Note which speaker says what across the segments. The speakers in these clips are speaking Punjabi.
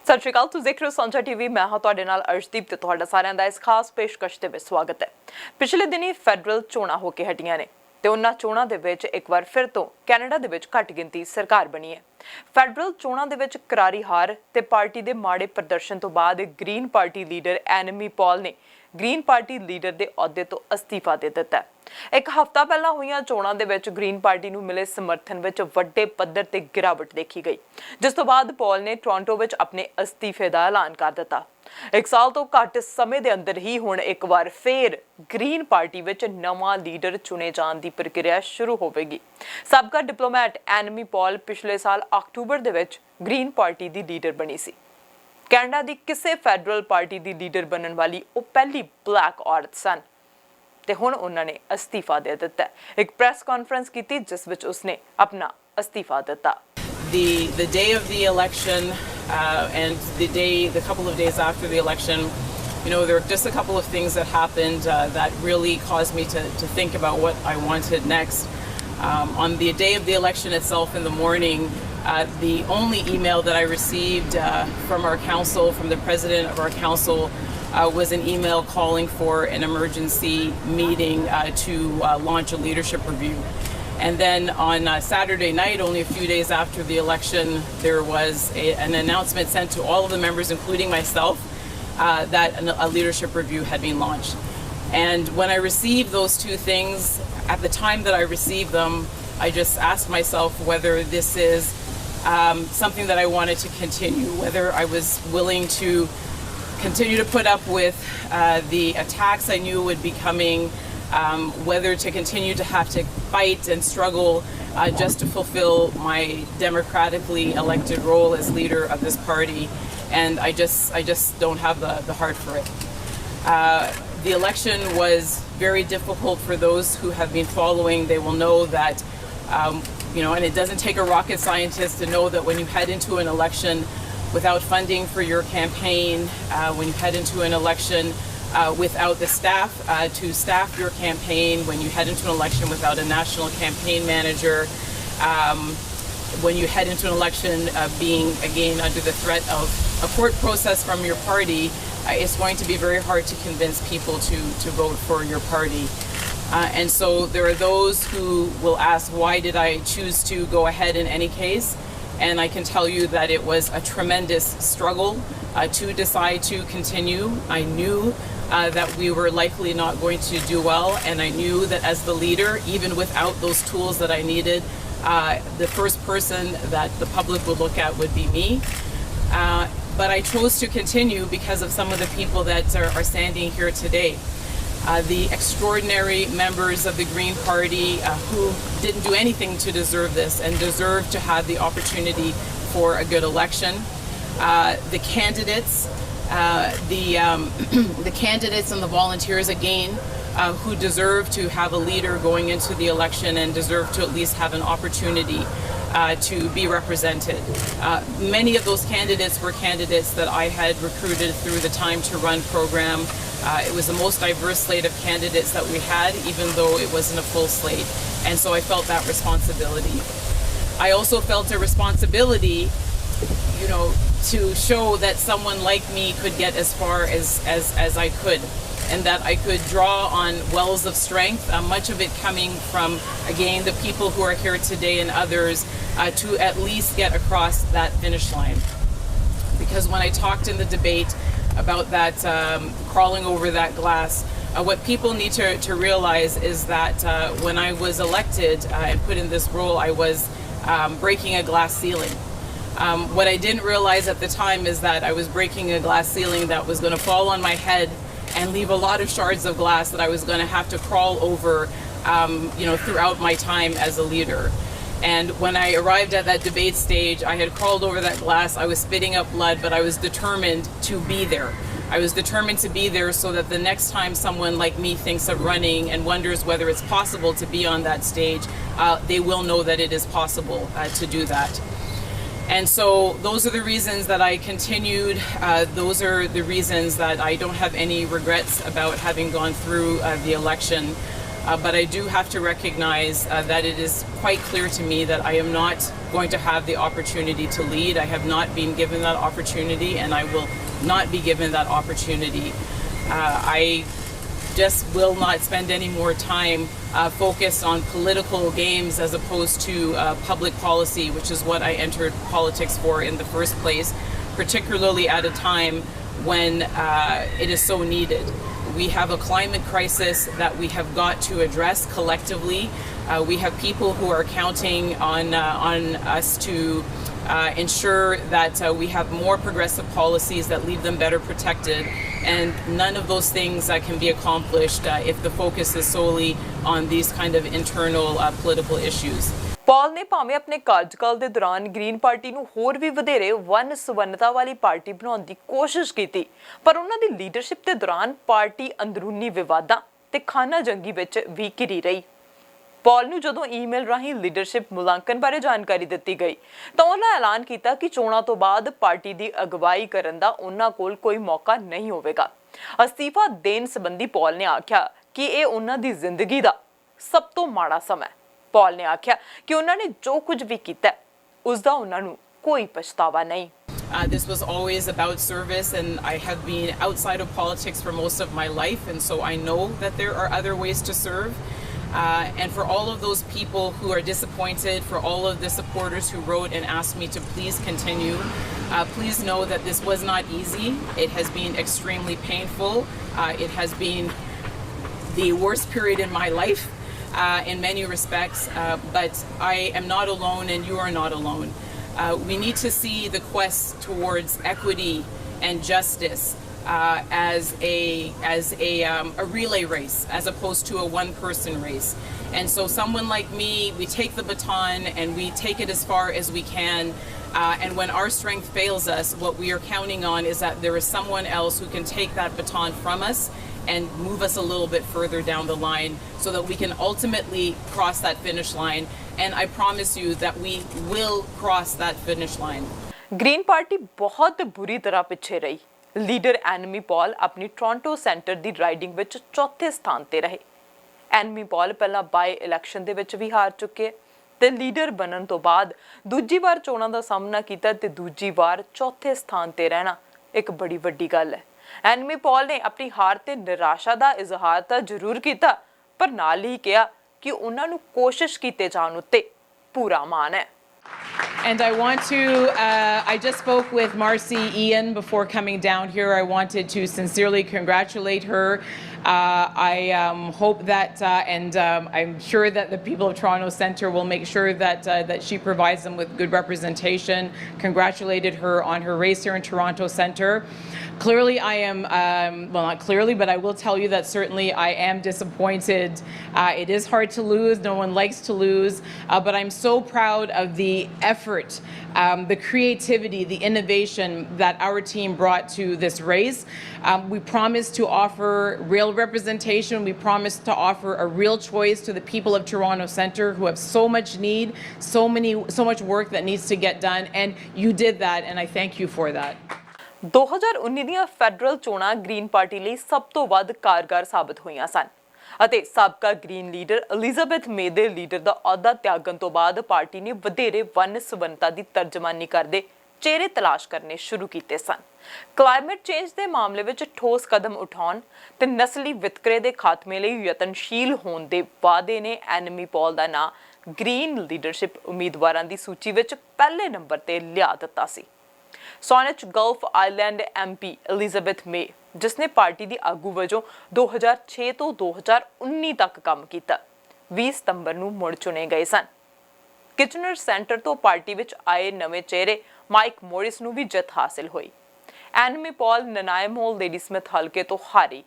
Speaker 1: ਸਤਿ ਸ਼੍ਰੀ ਅਕਾਲ, ਤੁਸੀਂ ਦੇਖ ਰਹੇ ਹੋ ਸਾਂਝਾ ਟੀਵੀ। ਮੈਂ ਹਾਂ ਤੁਹਾਡੇ ਨਾਲ ਅਰਸ਼ਦੀਪ ਤੇ ਤੁਹਾਡਾ ਸਾਰਿਆਂ ਦਾ ਇਸ ਖਾਸ ਪੇਸ਼ਕਸ਼ ਦੇ ਵਿੱਚ ਸਵਾਗਤ ਹੈ। ਪਿਛਲੇ ਦਿਨੀ ਫੈਡਰਲ ਚੋਣਾਂ ਹੋ ਕੇ ਹਟੀਆਂ ਨੇ ਤੇ ਉਹਨਾਂ ਚੋਣਾਂ ਦੇ ਵਿੱਚ ਇੱਕ ਵਾਰ ਫਿਰ ਤੋਂ ਕੈਨੇਡਾ ਦੇ ਵਿੱਚ ਘੱਟ ਗਿਣਤੀ ਸਰਕਾਰ ਬਣੀ ਹੈ। ਫੈਡਰਲ ਚੋਣਾਂ ਦੇ ਵਿੱਚ ਕਰਾਰੀ ਹਾਰ ਤੇ ਪਾਰਟੀ ਦੇ ਮਾੜੇ ਪ੍ਰਦਰਸ਼ਨ ਤੋਂ ਬਾਅਦ ਗ੍ਰੀਨ ਪਾਰਟੀ ਲੀਡਰ ਐਨਮੀ ਪੌਲ ਨੇ ਗ੍ਰੀਨ ਪਾਰਟੀ ਲੀਡਰ ਦੇ ਅਹੁਦੇ ਤੋਂ ਅਸਤੀਫਾ ਦੇ ਦਿੱਤਾ। ਇੱਕ ਹਫ਼ਤਾ ਪਹਿਲਾਂ ਹੋਈਆਂ ਚੋਣਾਂ ਦੇ ਵਿੱਚ ਗ੍ਰੀਨ ਪਾਰਟੀ ਨੂੰ ਮਿਲੇ ਸਮਰਥਨ ਵਿੱਚ ਵੱਡੇ ਪੱਧਰ ਤੇ ਗਿਰਾਵਟ ਦੇਖੀ ਗਈ, ਜਿਸ ਤੋਂ ਬਾਅਦ ਪੌਲ ਨੇ ਟੋਰਾਂਟੋ ਵਿੱਚ ਆਪਣੇ ਅਸਤੀਫੇ ਦਾ ਐਲਾਨ ਕਰ ਦਿੱਤਾ। ਇੱਕ ਸਾਲ ਤੋਂ ਘੱਟ ਸਮੇਂ ਦੇ ਅੰਦਰ ਹੀ ਹੁਣ ਇੱਕ ਵਾਰ ਫੇਰ ਗ੍ਰੀਨ ਪਾਰਟੀ ਵਿੱਚ ਨਵਾਂ ਲੀਡਰ ਚੁਣੇ ਜਾਣ ਦੀ ਪ੍ਰਕਿਰਿਆ ਸ਼ੁਰੂ ਹੋਵੇਗੀ। ਸਾਬਕਾ ਡਿਪਲੋਮੈਟ ਐਨਮੀ ਪੌਲ ਪਿਛਲੇ ਸਾਲ ਅਕਤੂਬਰ ਦੇ ਵਿੱਚ ਗ੍ਰੀਨ ਪਾਰਟੀ ਦੀ ਲੀਡਰ ਬਣੀ ਸੀ। ਕੈਨੇਡਾ ਦੀ ਕਿਸੇ ਫੈਡਰਲ ਪਾਰਟੀ ਦੀ ਲੀਡਰ ਬਣਨ ਵਾਲੀ ਉਹ ਪਹਿਲੀ ਬਲੈਕ ਔਰਤ ਸਨ ਤੇ ਹੁਣ ਉਹਨਾਂ ਨੇ ਅਸਤੀਫਾ ਦੇ ਦਿੱਤਾ। ਇੱਕ ਪ੍ਰੈਸ ਕਾਨਫਰੰਸ ਕੀਤੀ ਜਿਸ ਵਿੱਚ ਉਸਨੇ ਆਪਣਾ ਅਸਤੀਫਾ ਦਿੱਤਾ।
Speaker 2: The day of the election and the couple of days after the election, there were just a couple of things that happened that really caused me to think about what I wanted next. On the day of the election itself in the morning, the only email that I received from our council, from the president of our council, was an email calling for an emergency meeting to launch a leadership review. And then on Saturday night, only a few days after the election, there was an announcement sent to all of the members, including myself, that a leadership review had been launched. And when I received those two things, at the time that I received them, I just asked myself whether this is something that I wanted to continue, whether I was willing to continue to put up with the attacks I knew would be coming, whether to continue to have to fight and struggle just to fulfill my democratically elected role as leader of this party. And I just don't have the heart for it. The election was very difficult for those who have been following. They will know that, and it doesn't take a rocket scientist to know that when you head into an election without funding for your campaign, when you head into an election without the staff to staff your campaign, when you head into an election without a national campaign manager, when you head into an election being again under the threat of a court process from your party, it's going to be very hard to convince people to vote for your party. And so there are those who will ask, why did I choose to go ahead in any case? And I can tell you that it was a tremendous struggle to decide to continue. I knew that we were likely not going to do well, and I knew that as the leader, even without those tools that I needed, the first person that the public would look at would be me. But I chose to continue because of some of the people that are standing here today. The extraordinary members of the Green Party who didn't do anything to deserve this and deserve to have the opportunity for a good election. The candidates, the candidates and the volunteers again who deserve to have a leader going into the election and deserve to at least have an opportunity to be represented. Many of those candidates were candidates that I had recruited through the Time to Run program. It was the most diverse slate of candidates that we had, even though it wasn't a full slate. And so I felt that responsibility. I also felt a responsibility, to show that someone like me could get as far as I could, and that I could draw on wells of strength, much of it coming from, again, the people who are here today and others, to at least get across that finish line. Because when I talked in the debate about that crawling over that glass, what people need to realize is that when I was elected and put in this role, I was breaking a glass ceiling. What I didn't realize at the time is that I was breaking a glass ceiling that was going to fall on my head and leave a lot of shards of glass that I was going to have to crawl over, throughout my time as a leader. And when I arrived at that debate stage, I had crawled over that glass, I was spitting up blood, but I was determined to be there. I was determined to be there so that the next time someone like me thinks of running and wonders whether it's possible to be on that stage, they will know that it is possible to do that. And so those are the reasons that I continued. Those are the reasons that I don't have any regrets about having gone through the election. But I do have to recognize that it is quite clear to me that I am not going to have the opportunity to lead. I have not been given that opportunity, and I will not be given that opportunity. I just will not spend any more time focused on political games as opposed to public policy, which is what I entered politics for in the first place, particularly at a time when it is so needed. We have a climate crisis that we have got to address collectively. We have people who are counting on us to ensure that we have more progressive policies that leave them better protected. And none of those things can be accomplished if the focus is solely on these kind of internal political issues.
Speaker 1: ਪੌਲ ਨੇ ਭਾਵੇਂ ਆਪਣੇ ਕਾਰਜਕਾਲ ਦੇ ਦੌਰਾਨ ਗ੍ਰੀਨ ਪਾਰਟੀ ਨੂੰ ਹੋਰ ਵੀ ਵਧੇਰੇ ਵੰਨ ਸੁਵੰਨਤਾ ਵਾਲੀ ਪਾਰਟੀ ਬਣਾਉਣ ਦੀ ਕੋਸ਼ਿਸ਼ ਕੀਤੀ, ਪਰ ਉਹਨਾਂ ਦੀ ਲੀਡਰਸ਼ਿਪ ਦੇ ਦੌਰਾਨ ਪਾਰਟੀ ਅੰਦਰੂਨੀ ਵਿਵਾਦਾਂ ਤੇ ਖਾਨਾ ਜੰਗੀ ਵਿੱਚ ਵੀ ਘਿਰੀ ਰਹੀ। ਪੌਲ ਨੂੰ ਜਦੋਂ ਈਮੇਲ ਰਾਹੀਂ ਲੀਡਰਸ਼ਿਪ ਮੁਲਾਂਕਣ ਬਾਰੇ ਜਾਣਕਾਰੀ ਦਿੱਤੀ ਗਈ ਤਾਂ ਉਹਨਾਂ ਐਲਾਨ ਕੀਤਾ ਕਿ ਚੋਣਾਂ ਤੋਂ ਬਾਅਦ ਪਾਰਟੀ ਦੀ ਅਗਵਾਈ ਕਰਨ ਦਾ ਉਹਨਾਂ ਕੋਲ ਕੋਈ ਮੌਕਾ ਨਹੀਂ ਹੋਵੇਗਾ। ਅਸਤੀਫਾ ਦੇਣ ਸੰਬੰਧੀ ਪੌਲ ਨੇ ਆਖਿਆ ਕਿ ਇਹ ਉਹਨਾਂ ਦੀ ਜ਼ਿੰਦਗੀ ਦਾ ਸਭ ਤੋਂ ਮਾੜਾ ਸਮਾਂ ਹੈ। ਪੌਲ ਨੇ ਆਖਿਆ ਕਿ ਉਹਨਾਂ ਨੇ ਜੋ ਕੁਝ ਵੀ ਕੀਤਾ ਉਸ ਦਾ ਉਹਨਾਂ ਨੂੰ ਕੋਈ ਪਛਤਾਵਾ ਨਹੀਂ।
Speaker 2: This was always about service, and I have been outside of politics for most of my life, and so I know that there are other ways to serve. And for all of those people who are disappointed, for all of the supporters who wrote and asked me to please continue, please know that this was not easy. It has been extremely painful. It has been the worst period in my life in many respects, but I am not alone and you are not alone. We need to see the quest towards equity and justice as a relay race as opposed to a one-person race. And so someone like me, we take the baton and we take it as far as we can. And when our strength fails us, what we are counting on is that there is someone else who can take that baton from us and move us a little bit further down the line so that we can ultimately cross that finish line. And I promise you that we will cross that finish line.
Speaker 1: Green party ਬਹੁਤ ਬੁਰੀ ਤਰ੍ਹਾਂ ਪਿੱਛੇ ਰਹੀ। ਲੀਡਰ ਐਨਮੀ ਪੌਲ ਆਪਣੀ ਟੋਰਾਂਟੋ ਸੈਂਟਰ ਦੀ ਰਾਈਡਿੰਗ ਵਿੱਚ ਚੌਥੇ ਸਥਾਨ ਤੇ ਰਹੇ। ਐਨਮੀ ਪੌਲ ਪਹਿਲਾਂ ਬਾਈ ਇਲੈਕਸ਼ਨ ਦੇ ਵਿੱਚ ਵੀ ਹਾਰ ਚੁੱਕੇ ਤੇ ਲੀਡਰ ਬਣਨ ਤੋਂ ਬਾਅਦ ਦੂਜੀ ਵਾਰ ਚੋਣਾਂ ਦਾ ਸਾਹਮਣਾ ਕੀਤਾ ਤੇ ਦੂਜੀ ਵਾਰ ਚੌਥੇ ਸਥਾਨ ਤੇ ਰਹਿਣਾ ਇੱਕ ਬੜੀ ਵੱਡੀ ਗੱਲ ਹੈ। ਐਨਮੀ ਪੌਲ ਨੇ ਆਪਣੀ ਹਾਰ ਤੇ ਨਿਰਾਸ਼ਾ ਦਾ ਇਜ਼ਹਾਰ ਤਾਂ ਜ਼ਰੂਰ ਕੀਤਾ, ਪਰ ਨਾਲ ਹੀ ਕਿਹਾ ਕਿ ਉਹਨਾਂ ਨੂੰ ਕੋਸ਼ਿਸ਼ ਕੀਤੇ ਜਾਣ ਉੱਤੇ ਪੂਰਾ ਮਾਣ ਹੈ।
Speaker 2: And I want to, I just spoke with Marcy Ian before coming down here. I wanted to sincerely congratulate her. I hope that, and I'm sure that the people of Toronto Centre will make sure that she provides them with good representation. Congratulated her on her race here in Toronto Centre. Clearly I am, well not clearly, but I will tell you that certainly I am disappointed. It is hard to lose, no one likes to lose, but I'm so proud of the effort, the creativity, the innovation that our team brought to this race. We promised to offer real representation, we promised to offer a real choice to the people of Toronto Centre who have so much need, so much work that needs to get done, and you did that, and I thank you for that.
Speaker 1: 2019 ਦੀਆਂ ਫੈਡਰਲ ਚੋਣਾਂ ਗ੍ਰੀਨ ਪਾਰਟੀ ਲਈ ਸਭ ਤੋਂ ਵੱਧ ਕਾਰਗਰ ਸਾਬਤ ਹੋਈਆਂ ਸਨ ਅਤੇ ਸਾਬਕਾ ਗ੍ਰੀਨ ਲੀਡਰ ਐਲਿਜ਼ਾਬੈਥ ਮੇ ਦੇ ਲੀਡਰ ਦਾ ਅਹੁਦਾ ਤਿਆਗਣ ਤੋਂ ਬਾਅਦ ਪਾਰਟੀ ਨੇ ਵਧੇਰੇ ਵੰਨ ਸੁਵੰਨਤਾ ਦੀ ਤਰਜਮਾਨੀ ਕਰਦੇ ਚਿਹਰੇ ਤਲਾਸ਼ ਕਰਨੇ ਸ਼ੁਰੂ ਕੀਤੇ ਸਨ। ਕਲਾਈਮੇਟ ਚੇਂਜ ਦੇ ਮਾਮਲੇ ਵਿੱਚ ਠੋਸ ਕਦਮ ਉਠਾਉਣ ਤੇ ਨਸਲੀ ਵਿਤਕਰੇ ਦੇ ਖਾਤਮੇ ਲਈ ਯਤਨਸ਼ੀਲ ਹੋਣ ਦੇ ਵਾਅਦੇ ਨੇ ਐਨਮੀ ਪੌਲ ਦਾ ਨਾਂ ਗ੍ਰੀਨ ਲੀਡਰਸ਼ਿਪ ਉਮੀਦਵਾਰਾਂ ਦੀ ਸੂਚੀ ਵਿੱਚ ਪਹਿਲੇ ਨੰਬਰ ਤੇ ਲਿਆ ਦਿੱਤਾ ਸੀ। ਸੋਨਿਚ ਗਲਫ ਆਈਲੈਂਡ ਐਮਪੀ ਐਲਿਜ਼ਾਬੈਥ ਮੇ, ਜਿਸਨੇ ਪਾਰਟੀ ਦੀ ਆਗੂ ਵਜੋਂ 2006 ਤੋਂ 2019 ਤੱਕ ਕੰਮ ਕੀਤਾ, 20 ਸਤੰਬਰ ਨੂੰ ਮੁੜ ਚੁਣੇ ਗਏ ਸਨ। ਕਿਚਨਰ ਸੈਂਟਰ ਤੋਂ ਪਾਰਟੀ ਵਿੱਚ ਆਏ ਨਵੇਂ ਚਿਹਰੇ ਮਾਈਕ ਮੋਰਿਸ ਨੂੰ ਵੀ ਜਿੱਤ ਹਾਸਿਲ ਹੋਈ। ਐਨਮੀ ਪੌਲ ਨਨਾਇਮੋਲ ਲੇਡੀ ਸਮਿਥ ਹਲਕੇ ਤੋਂ ਹਾਰੀ।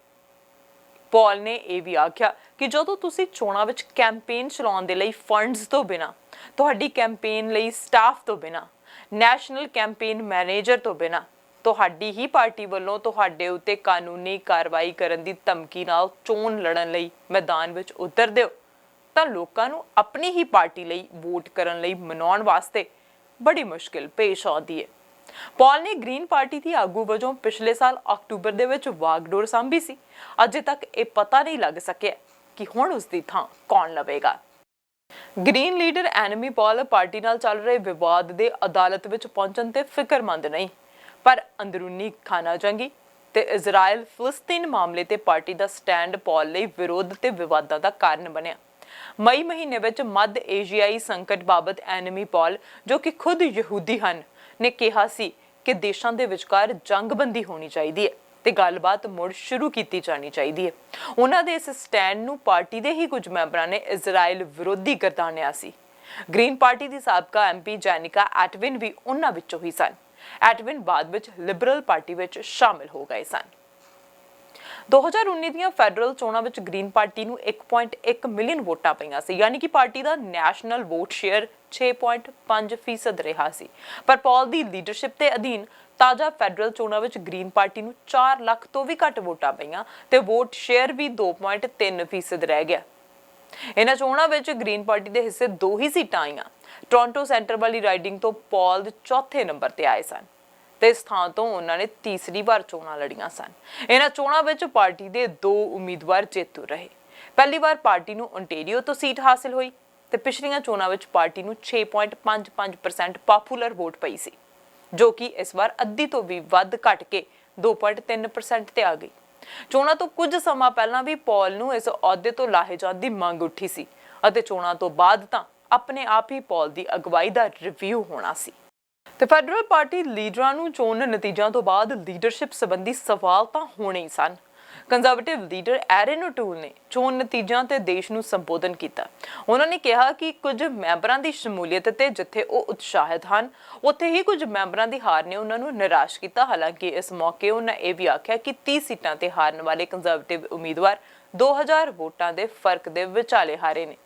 Speaker 1: ਪੌਲ ਨੇ ਇਹ ਵੀ ਆਖਿਆ ਕਿ ਜਦੋਂ ਤੁਸੀਂ ਚੋਣਾਂ ਵਿੱਚ ਕੈਂਪੇਨ ਚਲਾਉਣ ਦੇ ਲਈ ਫੰਡਸ ਤੋਂ ਬਿਨਾਂ, ਤੁਹਾਡੀ ਕੈਂਪੇਨ ਲਈ ਸਟਾਫ ਤੋਂ ਬਿਨਾਂ, ਨੈਸ਼ਨਲ ਕੈਂਪੇਨ ਮੈਨੇਜਰ ਤੋਂ ਬਿਨਾਂ ਤੁਹਾਡੀ ਹੀ ਪਾਰਟੀ ਵੱਲੋਂ ਤੁਹਾਡੇ ਉੱਤੇ ਕਾਨੂੰਨੀ ਕਾਰਵਾਈ ਕਰਨ ਦੀ ਧਮਕੀ ਨਾਲ ਚੋਣ ਲੜਨ ਲਈ ਮੈਦਾਨ ਵਿੱਚ ਉਤਰਦੇ ਹੋ ਤਾਂ ਲੋਕਾਂ ਨੂੰ ਆਪਣੀ ਹੀ ਪਾਰਟੀ ਲਈ ਵੋਟ ਕਰਨ ਲਈ ਮਨਾਉਣ ਵਾਸਤੇ ਬੜੀ ਮੁਸ਼ਕਿਲ ਪੇਸ਼ ਆਉਂਦੀ ਹੈ। ਪੌਲ ਨੇ ਗ੍ਰੀਨ ਪਾਰਟੀ ਦੀ ਆਗੂ ਵਜੋਂ ਪਿਛਲੇ ਸਾਲ ਅਕਤੂਬਰ ਦੇ ਵਿੱਚ ਵਾਗਡੋਰ ਸਾਂਭੀ ਸੀ। ਅਜੇ ਤੱਕ ਇਹ ਪਤਾ ਨਹੀਂ ਲੱਗ ਸਕਿਆ ਕਿ ਹੁਣ ਉਸ ਦੀ ਥਾਂ ਕੌਣ ਲਵੇਗਾ। ਗ੍ਰੀਨ ਲੀਡਰ ਐਨਮੀ ਪੌਲ ਪਾਰਟੀ ਨਾਲ ਚੱਲ ਰਹੇ ਵਿਵਾਦ ਦੇ ਅਦਾਲਤ ਵਿੱਚ ਪਹੁੰਚਣ ਤੇ ਫਿਕਰਮੰਦ ਨਹੀਂ, ਪਰ ਅੰਦਰੂਨੀ ਖਾਨਾ ਜੰਗੀ ਤੇ ਇਜ਼ਰਾਈਲ ਫਿਲਸਤੀਨ ਮਾਮਲੇ ਤੇ ਪਾਰਟੀ ਦਾ ਸਟੈਂਡ ਪੌਲ ਲਈ ਵਿਰੋਧ ਤੇ ਵਿਵਾਦਾਂ ਦਾ ਕਾਰਨ ਬਣਿਆ। ਮਈ ਮਹੀਨੇ ਵਿੱਚ ਮੱਧ ਏਸ਼ੀਆਈ ਸੰਕਟ ਬਾਬਤ ਐਨਮੀ ਪੌਲ, ਜੋ ਕਿ ਖੁਦ ਯਹੂਦੀ ਹਨ, ਨੇ ਕਿਹਾ ਸੀ ਕਿ ਦੇਸ਼ਾਂ ਦੇ ਵਿਚਕਾਰ ਜੰਗਬੰਦੀ ਹੋਣੀ ਚਾਹੀਦੀ ਹੈ ਤੇ ਗੱਲਬਾਤ ਮੁੜ ਸ਼ੁਰੂ ਕੀਤੀ ਜਾਣੀ ਚਾਹੀਦੀ ਹੈ। ਉਹਨਾਂ ਦੇ ਇਸ ਸਟੈਂਡ ਨੂੰ ਪਾਰਟੀ ਦੇ ਹੀ ਕੁਝ ਮੈਂਬਰਾਂ ਨੇ ਇਜ਼ਰਾਈਲ ਵਿਰੋਧੀ ਗਰਦਾਨਿਆ ਸੀ। ਗ੍ਰੀਨ ਪਾਰਟੀ ਦੀ ਸਾਬਕਾ ਐਮਪੀ ਜੈਨਿਕਾ ਐਟਵਿਨ ਵੀ ਉਹਨਾਂ ਵਿੱਚੋਂ ਹੀ ਸਨ। ਐਟਵਿਨ ਬਾਅਦ ਵਿੱਚ ਲਿਬਰਲ ਪਾਰਟੀ ਵਿੱਚ ਸ਼ਾਮਿਲ ਹੋ ਗਏ ਸਨ। 2019 ਦੀਆਂ ਫੈਡਰਲ ਚੋਣਾਂ ਵਿੱਚ ਗ੍ਰੀਨ ਪਾਰਟੀ ਨੂੰ 1.1 ਮਿਲੀਅਨ ਵੋਟਾਂ ਪਈਆਂ ਸੀ, ਯਾਨੀ ਕਿ ਪਾਰਟੀ ਦਾ ਨੈਸ਼ਨਲ ਵੋਟ ਸ਼ੇਅਰ 6.5% ਰਿਹਾ ਸੀ। ਪਰ ਪੌਲ ਦੀ ਲੀਡਰਸ਼ਿਪ ਦੇ ਅਧੀਨ ਤਾਜ਼ਾ ਫੈਡਰਲ ਚੋਣਾਂ ਵਿੱਚ ਗ੍ਰੀਨ ਪਾਰਟੀ ਨੂੰ 4 ਲੱਖ ਤੋਂ ਵੀ ਘੱਟ ਵੋਟਾਂ ਪਈਆਂ ਤੇ ਵੋਟ ਸ਼ੇਅਰ ਵੀ 2.3% ਰਹਿ ਗਿਆ। ਇਹਨਾਂ ਚੋਣਾਂ ਵਿੱਚ ਗ੍ਰੀਨ ਪਾਰਟੀ ਦੇ ਹਿੱਸੇ 2 ਹੀ ਸੀਟਾਂ ਆਈਆਂ। ਟੋਰਾਂਟੋ ਸੈਂਟਰ ਵਾਲੀ ਰਾਈਡਿੰਗ ਤੋਂ ਪੌਲ ਚੌਥੇ ਨੰਬਰ ਤੇ ਆਏ ਸਨ ਤੇ ਇਸ ਥਾਂ ਤੋਂ ਉਹਨਾਂ ਨੇ ਤੀਸਰੀ ਵਾਰ ਚੋਣਾਂ ਲੜੀਆਂ ਸਨ। ਇਹਨਾਂ ਚੋਣਾਂ ਵਿੱਚ ਪਾਰਟੀ ਦੇ 2 ਉਮੀਦਵਾਰ ਜੇਤੂ ਰਹੇ। ਪਹਿਲੀ ਵਾਰ ਪਾਰਟੀ ਨੂੰ ਓਨਟਾਰੀਓ ਤੋਂ ਸੀਟ ਹਾਸਿਲ ਹੋਈ ਤੇ ਪਿਛਲੀਆਂ ਚੋਣਾਂ ਵਿੱਚ ਪਾਰਟੀ ਨੂੰ 6.55% ਪਪੂਲਰ ਵੋਟ ਪਈ ਸੀ, ਜੋ ਕਿ ਇਸ ਵਾਰ ਅੱਧੀ ਤੋਂ ਵੀ ਵੱਧ ਘਟ ਕੇ 2.3% ਤੇ ਆ ਗਈ। ਚੋਣਾਂ ਤੋਂ ਕੁਝ ਸਮਾਂ ਪਹਿਲਾਂ ਵੀ ਪੌਲ ਨੂੰ ਇਸ ਅਹੁਦੇ ਤੋਂ ਲਾਹੇ ਜਾਣ ਦੀ ਮੰਗ ਉੱਠੀ ਸੀ ਅਤੇ ਚੋਣਾਂ ਤੋਂ ਬਾਅਦ ਤਾਂ ਆਪਣੇ ਆਪ ਹੀ ਪੌਲ ਦੀ ਅਗਵਾਈ ਦਾ ਰਿਵਿਊ ਹੋਣਾ ਸੀ। ਤੇ ਫੈਡਰਲ ਪਾਰਟੀ ਲੀਡਰਾਂ ਨੂੰ ਚੋਣ ਨਤੀਜਿਆਂ ਤੋਂ ਬਾਅਦ ਲੀਡਰਸ਼ਿਪ ਸੰਬੰਧੀ ਸਵਾਲ ਤਾਂ ਹੋਣੇ ਹੀ ਸਨ। ਕੰਜ਼ਰਵੇਟਿਵ ਲੀਡਰ ਐਰਨ ਓਟੂਲ ਨੇ ਚੋਣ ਨਤੀਜਿਆਂ ਤੇ ਦੇਸ਼ ਨੂੰ ਸੰਬੋਧਨ ਕੀਤਾ। ਉਹਨਾਂ ਨੇ ਕਿਹਾ ਕਿ ਕੁਝ ਮੈਂਬਰਾਂ ਦੀ ਸ਼ਮੂਲੀਅਤ ਤੇ ਜਿੱਥੇ ਉਹ ਉਤਸ਼ਾਹਿਤ ਹਨ, ਉੱਥੇ ਹੀ ਕੁਝ ਮੈਂਬਰਾਂ ਦੀ ਹਾਰ ਨੇ ਉਹਨਾਂ ਨੂੰ ਨਿਰਾਸ਼ ਕੀਤਾ। ਹਾਲਾਂਕਿ ਇਸ ਮੌਕੇ ਉਹਨਾਂ ਇਹ ਵੀ ਆਖਿਆ ਕਿ 30 ਸੀਟਾਂ ਤੇ ਹਾਰਨ ਵਾਲੇ ਕੰਜ਼ਰਵੇਟਿਵ ਉਮੀਦਵਾਰ 2000 ਵੋਟਾਂ ਦੇ ਫਰਕ ਦੇ ਵਿਚਾਲੇ ਹਾਰੇ ਨੇ।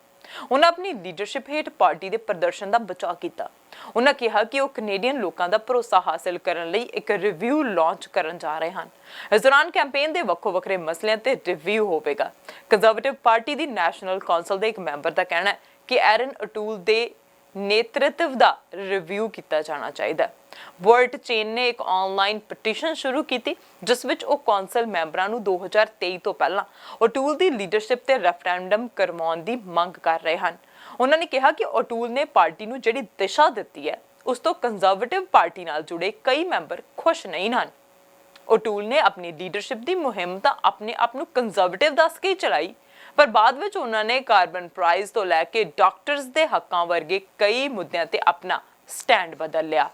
Speaker 1: ਉਹਨਾਂ ਆਪਣੀ ਲੀਡਰਸ਼ਿਪ ਹੇਠ ਪਾਰਟੀ ਦੇ ਪ੍ਰਦਰਸ਼ਨ ਦਾ ਬਚਾਅ ਕੀਤਾ। ਉਹਨਾਂ ਕਿਹਾ ਕਿ ਉਹ ਕੈਨੇਡੀਅਨ ਲੋਕਾਂ ਦਾ ਭਰੋਸਾ ਹਾਸਲ ਕਰਨ ਲਈ ਇੱਕ ਰਿਵਿਊ ਲਾਂਚ ਕਰਨ ਜਾ ਰਹੇ ਹਨ। ਇਸ ਦੌਰਾਨ ਕੈਂਪੇਨ ਦੇ ਵੱਖੋ-ਵੱਖਰੇ ਮਸਲਿਆਂ ਤੇ ਰਿਵਿਊ ਹੋਵੇਗਾ। ਕੰਜ਼ਰਵੇਟਿਵ ਪਾਰਟੀ ਦੀ ਨੈਸ਼ਨਲ ਕੌਂਸਲ ਦੇ ਇੱਕ ਮੈਂਬਰ ਦਾ ਕਹਿਣਾ ਹੈ ਕਿ ਐਰਨ ਓਟੂਲ ਦੇ ਨੇਤਰਤਵ ਦਾ ਰਿਵਿਊ ਕੀਤਾ ਜਾਣਾ ਚਾਹੀਦਾ। ਵਰਲਡ ਚੇਨ ਨੇ ਇੱਕ ਆਨਲਾਈਨ ਪਟੀਸ਼ਨ ਸ਼ੁਰੂ ਕੀਤੀ, ਜਿਸ ਵਿੱਚ ਉਹ ਕੌਂਸਲ ਮੈਂਬਰਾਂ ਨੂੰ 2023 ਤੋਂ ਪਹਿਲਾਂ ਓਟੂਲ ਦੀ ਲੀਡਰਸ਼ਿਪ ਤੇ ਰੈਫਰੈਂਡਮ ਕਰਵਾਉਣ ਦੀ ਮੰਗ ਕਰ ਰਹੇ ਹਨ। ਉਹਨਾਂ ਨੇ ਕਿਹਾ ਕਿ ਓਟੂਲ ਨੇ ਪਾਰਟੀ ਨੂੰ ਜਿਹੜੀ ਦਿਸ਼ਾ ਦਿੱਤੀ ਹੈ, ਉਸ ਤੋਂ ਕੰਜ਼ਰਵੇਟਿਵ ਪਾਰਟੀ ਨਾਲ ਜੁੜੇ ਕਈ ਮੈਂਬਰ ਖੁਸ਼ ਨਹੀਂ ਹਨ। ਓਟੂਲ ਨੇ ਆਪਣੀ ਲੀਡਰਸ਼ਿਪ ਦੀ ਮੁਹਿੰਮ ਤਾਂ ਆਪਣੇ ਆਪ ਨੂੰ ਕੰਜ਼ਰਵੇਟਿਵ ਦੱਸ ਕੇ ਹੀ ਚਲਾਈ, ਪਰ ਬਾਅਦ ਵਿੱਚ ਉਹਨਾਂ ਨੇ ਕਾਰਬਨ ਪ੍ਰਾਈਸ ਤੋਂ ਲੈ ਕੇ ਡਾਕਟਰਸ ਦੇ ਹੱਕਾਂ ਵਰਗੇ ਕਈ ਮੁੱਦਿਆਂ ਤੇ ਆਪਣਾ ਸਟੈਂਡ ਬਦਲ ਲਿਆ।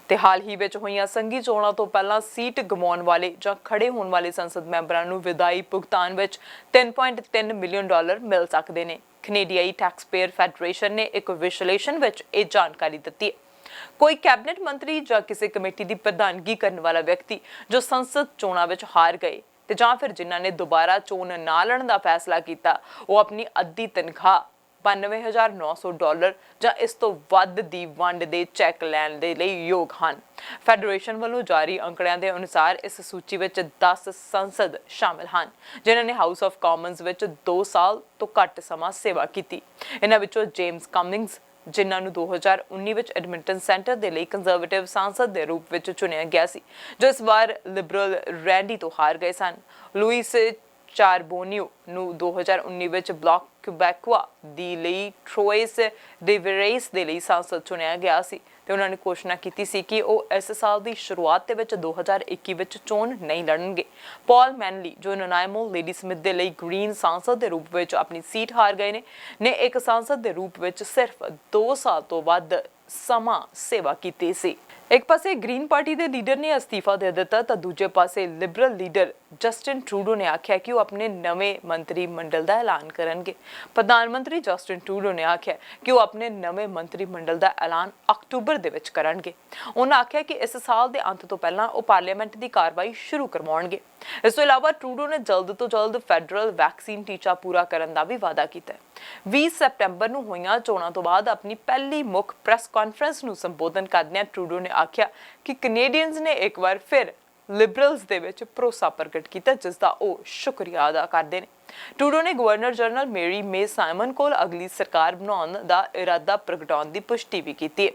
Speaker 1: ਤੇ ਹਾਲ ਹੀ ਵਿੱਚ ਹੋਈਆਂ ਸੰਘੀ ਚੋਣਾਂ ਤੋਂ ਪਹਿਲਾਂ ਸੀਟ ਗਵਾਉਣ ਵਾਲੇ ਜਾਂ ਖੜੇ ਹੋਣ ਵਾਲੇ ਸੰਸਦ ਮੈਂਬਰਾਂ ਨੂੰ ਵਿਦਾਈ ਭੁਗਤਾਨ ਵਿੱਚ $3.3 ਮਿਲੀਅਨ ਮਿਲ ਸਕਦੇ ਨੇ। ਕੈਨੇਡੀਆਈ ਟੈਕਸਪੇਅਰ ਫੈਡਰੇਸ਼ਨ ਨੇ ਇੱਕ ਵਿਸ਼ਲੇਸ਼ਣ ਵਿੱਚ ਇਹ ਜਾਣਕਾਰੀ ਦਿੱਤੀ ਹੈ। ਕੋਈ ਕੈਬਨਿਟ ਮੰਤਰੀ ਜਾਂ ਕਿਸੇ ਕਮੇਟੀ ਦੀ ਪ੍ਰਧਾਨਗੀ ਕਰਨ ਵਾਲਾ ਵਿਅਕਤੀ ਜੋ ਸੰਸਦ ਚੋਣਾਂ ਵਿੱਚ ਹਾਰ ਗਏ ਤੇ ਜਾਂ ਫਿਰ ਜਿਨ੍ਹਾਂ ਨੇ ਦੁਬਾਰਾ ਚੋਣ ਨਾ ਲੜਨ ਦਾ ਫੈਸਲਾ ਕੀਤਾ, ਉਹ ਆਪਣੀ ਅੱਧੀ ਤਨਖਾਹ $92,900 ਜਾਂ ਇਸ ਤੋਂ ਵੱਧ ਦੀ ਵੰਡ ਦੇ ਚੈੱਕ ਲੈਣ ਦੇ ਲਈ ਯੋਗ ਹਨ। ਫੈਡਰੇਸ਼ਨ ਵੱਲੋਂ ਜਾਰੀ ਅੰਕੜਿਆਂ ਦੇ ਅਨੁਸਾਰ ਇਸ ਸੂਚੀ ਵਿੱਚ 10 ਸੰਸਦ ਸ਼ਾਮਿਲ ਹਨ, ਜਿਨ੍ਹਾਂ ਨੇ ਹਾਊਸ ਆਫ ਕਾਮਨਸ ਵਿੱਚ 2 ਸਾਲ ਤੋਂ ਘੱਟ ਸਮਾਂ ਸੇਵਾ ਕੀਤੀ। ਇਹਨਾਂ ਵਿੱਚੋਂ ਜੇਮਸ ਕਮਿੰਗਸ, ਜਿਨ੍ਹਾਂ ਨੂੰ 2019 ਵਿੱਚ ਐਡਮਿੰਟਨ ਸੈਂਟਰ ਦੇ ਲਈ ਕੰਜ਼ਰਵੇਟਿਵ ਸਾਂਸਦ ਦੇ ਰੂਪ ਵਿੱਚ ਚੁਣਿਆ ਗਿਆ ਸੀ, ਜੋ ਇਸ ਵਾਰ ਲਿਬਰਲ ਰੈਂਡੀ ਤੋਂ ਹਾਰ ਗਏ ਸਨ। ਲੂਇਸ ਚਾਰਬੋਨੀਓ ਨੂੰ 2019 ਵਿੱਚ ਬਲਾਕ ਕਿਊਬੈਕਵਾ ਦੀ ਲਈ ਟਰੋਇਸ ਰਿਵੇਰੇਸ ਦੇ ਲਈ ਸਾਂਸਦ ਚੁਣਿਆ ਗਿਆ ਸੀ ਤੇ ਉਹਨਾਂ ਨੇ ਘੋਸ਼ਣਾ ਕੀਤੀ ਸੀ ਕਿ ਉਹ ਇਸ ਸਾਲ ਦੀ ਸ਼ੁਰੂਆਤ ਦੇ ਵਿੱਚ 2021 ਵਿੱਚ ਚੋਣ ਨਹੀਂ ਲੜਨਗੇ। ਪੌਲ ਮੈਨਲੀ, ਜੋ ਨਨਾਇਮੋ ਲੇਡੀ ਸਮਿਥ ਦੇ ਲਈ ਗ੍ਰੀਨ ਸਾਂਸਦ ਦੇ ਰੂਪ ਵਿੱਚ ਆਪਣੀ ਸੀਟ ਹਾਰ ਗਏ ਨੇ ਇੱਕ ਸਾਂਸਦ ਦੇ ਰੂਪ ਵਿੱਚ ਸਿਰਫ 2 ਸਾਲ ਤੋਂ ਵੱਧ ਸਮਾਂ ਸੇਵਾ ਕੀਤੀ ਸੀ। ਇੱਕ ਪਾਸੇ ਗ੍ਰੀਨ ਪਾਰਟੀ ਦੇ ਲੀਡਰ ਨੇ ਅਸਤੀਫਾ ਦੇ ਦਿੱਤਾ ਤਾਂ ਦੂਜੇ ਪਾਸੇ ਲਿਬਰਲ ਲੀਡਰ ਜਸਟਿਨ ਟਰੂਡੋ ਨੇ ਆਖਿਆ ਕਿ ਉਹ ਆਪਣੇ ਨਵੇਂ ਮੰਤਰੀ ਮੰਡਲ ਦਾ ਐਲਾਨ ਕਰਨਗੇ। ਪ੍ਰਧਾਨ ਮੰਤਰੀ ਜਸਟਿਨ ਟਰੂਡੋ ਨੇ ਆਖਿਆ ਕਿ ਉਹ ਆਪਣੇ ਨਵੇਂ ਮੰਤਰੀ ਮੰਡਲ ਦਾ ਐਲਾਨ ਅਕਤੂਬਰ ਦੇ ਵਿੱਚ ਕਰਨਗੇ। ਉਹਨਾਂ ਆਖਿਆ ਕਿ ਇਸ ਸਾਲ ਦੇ ਅੰਤ ਤੋਂ ਪਹਿਲਾਂ ਉਹ ਪਾਰਲੀਮੈਂਟ ਦੀ ਕਾਰਵਾਈ ਸ਼ੁਰੂ ਕਰਵਾਉਣਗੇ। ਇਸ ਤੋਂ ਇਲਾਵਾ ਟਰੂਡੋ ਨੇ ਜਲਦ ਤੋਂ ਜਲਦ ਫੈਡਰਲ ਵੈਕਸੀਨ ਟੀਚਾ ਪੂਰਾ ਕਰਨ ਦਾ ਵੀ ਵਾਅਦਾ ਕੀਤਾ। 20 ਸਤੰਬਰ ਨੂੰ ਹੋਈਆਂ ਚੋਣਾਂ ਤੋਂ ਬਾਅਦ ਆਪਣੀ ਪਹਿਲੀ ਮੁੱਖ ਪ੍ਰੈਸ ਕਾਨਫਰੰਸ ਨੂੰ ਸੰਬੋਧਨ ਕਰਦਿਆਂ ਟਰੂਡੋ ਨੇ ਆਖਿਆ ਕਿ ਕੈਨੇਡੀਅਨਜ਼ ਨੇ ਇੱਕ ਵਾਰ ਫਿਰ ਲਿਬਰਲਸ ਦੇ ਵਿੱਚ ਭਰੋਸਾ ਪ੍ਰਗਟ ਕੀਤਾ, ਜਿਸ ਦਾ ਉਹ ਸ਼ੁਕਰੀਆ ਅਦਾ ਕਰਦੇ ਨੇ। ਟਰੂਡੋ ਨੇ ਗਵਰਨਰ ਜਨਰਲ ਮੇਰੀ ਮੇ ਸਾਈਮਨ ਕੋਲ ਅਗਲੀ ਸਰਕਾਰ ਬਣਾਉਣ ਦਾ ਇਰਾਦਾ ਪ੍ਰਗਟਾਉਣ ਦੀ ਪੁਸ਼ਟੀ ਵੀ ਕੀਤੀ ਹੈ।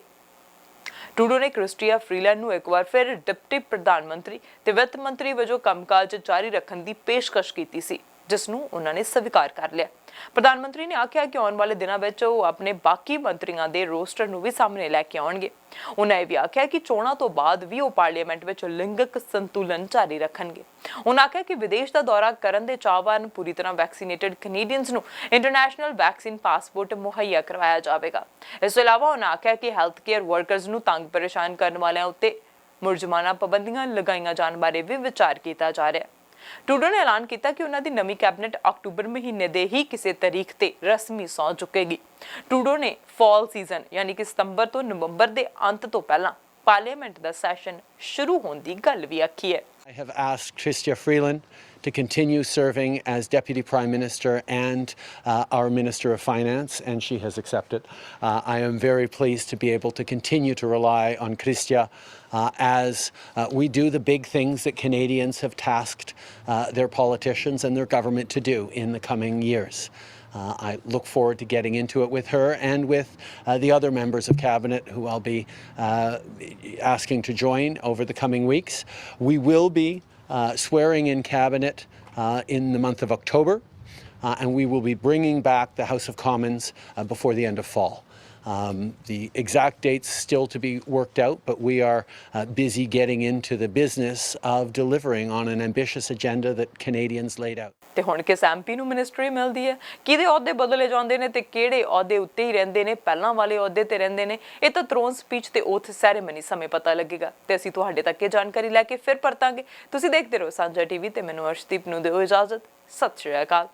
Speaker 1: ਟਰੂਡੋ ਨੇ ਕ੍ਰਿਸਟੀਆ ਫਰੀਲੈਂਡ ਨੂੰ ਇੱਕ ਵਾਰ ਫਿਰ ਡਿਪਟੀ ਪ੍ਰਧਾਨ ਮੰਤਰੀ ਤੇ ਵਿੱਤ ਮੰਤਰੀ ਵਜੋਂ ਕੰਮਕਾਜ ਜਾਰੀ ਰੱਖਣ ਦੀ ਪੇਸ਼ਕਸ਼ ਕੀਤੀ ਸੀ, ਜਿਸ ਨੂੰ ਉਹਨਾਂ ਨੇ ਸਵੀਕਾਰ ਕਰ ਲਿਆ। ਪ੍ਰਧਾਨ ਮੰਤਰੀ ਨੇ ਆਖਿਆ ਕਿ ਆਉਣ ਵਾਲੇ ਦਿਨਾਂ ਵਿੱਚ ਉਹ ਆਪਣੇ ਬਾਕੀ ਮੰਤਰੀਆਂ ਦੇ ਰੋਸਟਰ ਨੂੰ ਵੀ ਸਾਹਮਣੇ ਲੈ ਕੇ ਆਉਣਗੇ। ਉਹਨਾਂ ਇਹ ਵੀ ਆਖਿਆ ਕਿ ਚੋਣਾਂ ਤੋਂ ਬਾਅਦ ਵੀ ਉਹ ਪਾਰਲੀਮੈਂਟ ਵਿੱਚ ਲਿੰਗਕ ਸੰਤੁਲਨ ਜਾਰੀ ਰੱਖਣਗੇ। ਉਹਨਾਂ ਆਖਿਆ ਕਿ ਵਿਦੇਸ਼ ਦਾ ਦੌਰਾ ਕਰਨ ਦੇ ਚਾਹਵਾਨ ਪੂਰੀ ਤਰ੍ਹਾਂ ਵੈਕਸੀਨੇਟਡ ਕੈਨੇਡੀਅਨਸ ਨੂੰ ਇੰਟਰਨੈਸ਼ਨਲ ਵੈਕਸੀਨ ਪਾਸਪੋਰਟ ਮੁਹੱਈਆ ਕਰਵਾਇਆ ਜਾਵੇਗਾ। ਇਸ ਤੋਂ ਇਲਾਵਾ ਉਹਨਾਂ ਆਖਿਆ ਕਿ ਹੈਲਥ ਕੇਅਰ ਵਰਕਰਸ ਨੂੰ ਤੰਗ ਪਰੇਸ਼ਾਨ ਕਰਨ ਵਾਲਿਆਂ ਉੱਤੇ ਮੁਰਜਮਾਨਾ ਪਾਬੰਦੀਆਂ ਲਗਾਈਆਂ ਜਾਣ ਬਾਰੇ ਵੀ ਵਿਚਾਰ ਕੀਤਾ ਜਾ ਰਿਹਾ ਹੈ। ਟਰੂਡੋ ਨੇ ਐਲਾਨ ਕੀਤਾ ਕਿ ਉਹਨਾਂ ਦੀ ਨਵੀਂ ਕੈਬਨਿਟ ਅਕਤੂਬਰ ਮਹੀਨੇ ਦੇ ਹੀ ਕਿਸੇ ਤਾਰੀਖ ਤੇ ਰਸਮੀ ਸਹੁੰ ਚੁੱਕੇਗੀ। ਟਰੂਡੋ ਨੇ ਫਾਲ ਸੀਜ਼ਨ ਯਾਨੀ ਕਿ ਸਤੰਬਰ ਤੋਂ ਨਵੰਬਰ ਦੇ ਅੰਤ ਤੋਂ ਪਹਿਲਾਂ ਪਾਰਲੀਮੈਂਟ ਦਾ ਸੈਸ਼ਨ ਸ਼ੁਰੂ ਹੋਣ ਦੀ ਗੱਲ ਵੀ ਆਖੀ ਹੈ।
Speaker 3: I have asked Chrystia Freeland to continue serving as Deputy Prime Minister and our Minister of Finance, and she has accepted. I am very pleased to be able to continue to rely on Chrystia as we do the big things that Canadians have tasked their politicians and their government to do in the coming years. I look forward to getting into it with her and with the other members of Cabinet who I'll be asking to join over the coming weeks. We will be swearing in Cabinet in the month of October, and we will be bringing back the House of Commons before the end of fall. The exact dates still to be worked out, but we are busy getting into the business of delivering on an ambitious agenda that Canadians laid out.
Speaker 1: ਤੇ ਹੁਣ ਕਿਸ ਐਮਪੀ ਨੂੰ ਮਿਨਿਸਟਰੀ ਮਿਲਦੀ ਹੈ, ਕਿਹਦੇ ਅਹੁਦੇ ਬਦਲੇ ਜਾਂਦੇ ਨੇ ਤੇ ਕਿਹੜੇ ਅਹੁਦੇ ਉੱਤੇ ਹੀ ਰਹਿੰਦੇ ਨੇ, ਪਹਿਲਾਂ ਵਾਲੇ ਅਹੁਦੇ ਤੇ ਰਹਿੰਦੇ ਨੇ, ਇਹ ਤਾਂ ਥਰੋਨ ਸਪੀਚ ਤੇ ਓਥ ਸੈਰੇਮਨੀ ਸਮੇਂ ਪਤਾ ਲੱਗੇਗਾ ਤੇ ਅਸੀਂ ਤੁਹਾਡੇ ਤੱਕ ਇਹ ਜਾਣਕਾਰੀ ਲੈ ਕੇ ਫਿਰ ਪਰਤਾਂਗੇ। ਤੁਸੀਂ ਦੇਖਦੇ ਰਹੋ ਸਾਂਝਾ ਟੀਵੀ ਤੇ ਮੈਨੂੰ ਅਰਸ਼ਦੀਪ ਨੂੰ ਦਿਓ ਇਜਾਜ਼ਤ। ਸਤਿ ਸ਼੍ਰੀ ਅਕਾਲ।